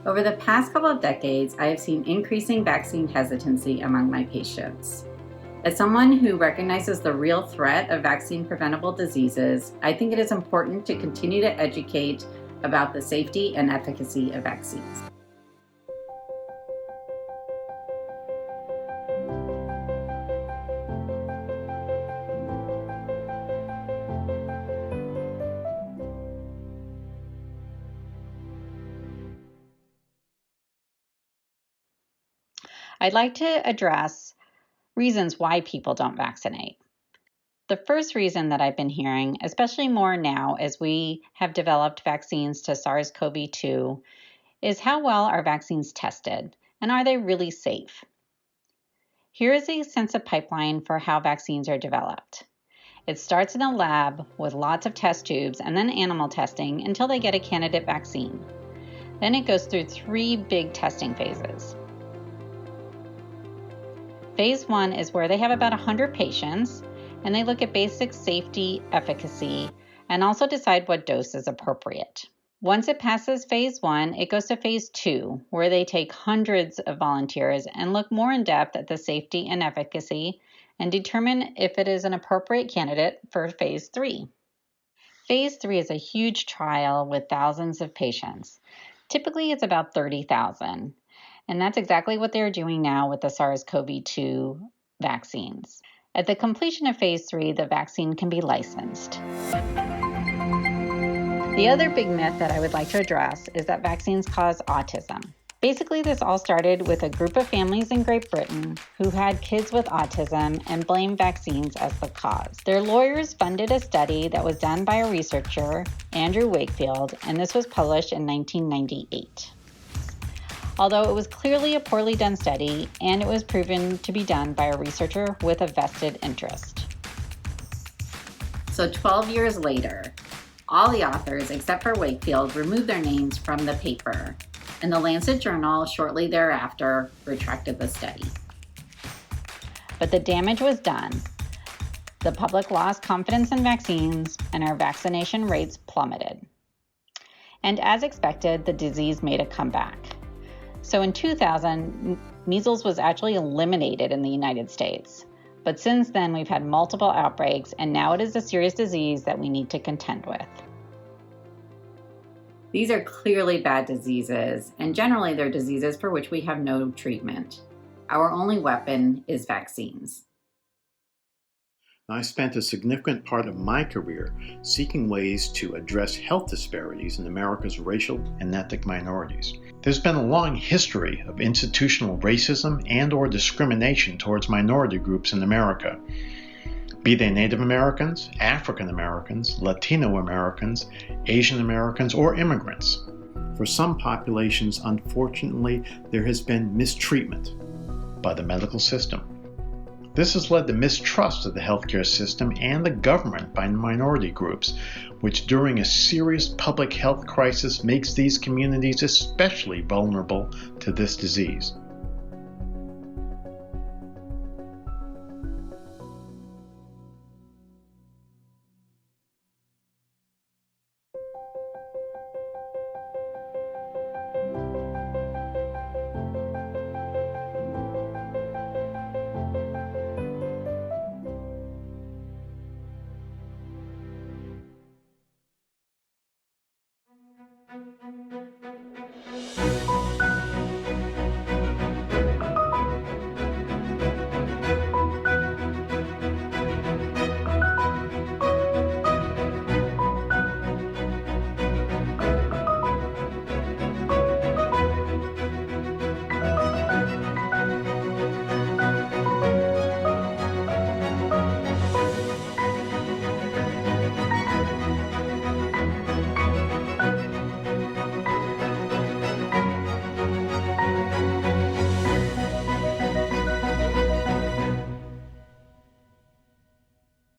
Over the past couple of decades, I have seen increasing vaccine hesitancy among my patients. As someone who recognizes the real threat of vaccine-preventable diseases, I think it is important to continue to educate about the safety and efficacy of vaccines. I'd like to address reasons why people don't vaccinate. The first reason that I've been hearing, especially more now as we have developed vaccines to SARS-CoV-2, is how well are vaccines tested and are they really safe? Here is a sense of pipeline for how vaccines are developed. It starts in a lab with lots of test tubes and then animal testing until they get a candidate vaccine. Then it goes through 3 big testing phases. Phase 1 is where they have about 100 patients and they look at basic safety, efficacy, and also decide what dose is appropriate. Once it passes phase 1, it goes to phase 2, where they take hundreds of volunteers and look more in depth at the safety and efficacy and determine if it is an appropriate candidate for phase 3. Phase 3 is a huge trial with thousands of patients. Typically, it's about 30,000. And that's exactly what they're doing now with the SARS-CoV-2 vaccines. At the completion of phase 3, the vaccine can be licensed. The other big myth that I would like to address is that vaccines cause autism. Basically, this all started with a group of families in Great Britain who had kids with autism and blamed vaccines as the cause. Their lawyers funded a study that was done by a researcher, Andrew Wakefield, and this was published in 1998. Although it was clearly a poorly done study, and it was proven to be done by a researcher with a vested interest. So 12 years later, all the authors, except for Wakefield, removed their names from the paper, and the Lancet Journal shortly thereafter retracted the study. But the damage was done. The public lost confidence in vaccines, and our vaccination rates plummeted. And as expected, the disease made a comeback. So in 2000, measles was actually eliminated in the United States. But since then, we've had multiple outbreaks, and now it is a serious disease that we need to contend with. These are clearly bad diseases, and generally they're diseases for which we have no treatment. Our only weapon is vaccines. I spent a significant part of my career seeking ways to address health disparities in America's racial and ethnic minorities. There's been a long history of institutional racism and/or discrimination towards minority groups in America, be they Native Americans, African Americans, Latino Americans, Asian Americans, or immigrants. For some populations, unfortunately, there has been mistreatment by the medical system. This has led to mistrust of the healthcare system and the government by minority groups, which during a serious public health crisis makes these communities especially vulnerable to this disease.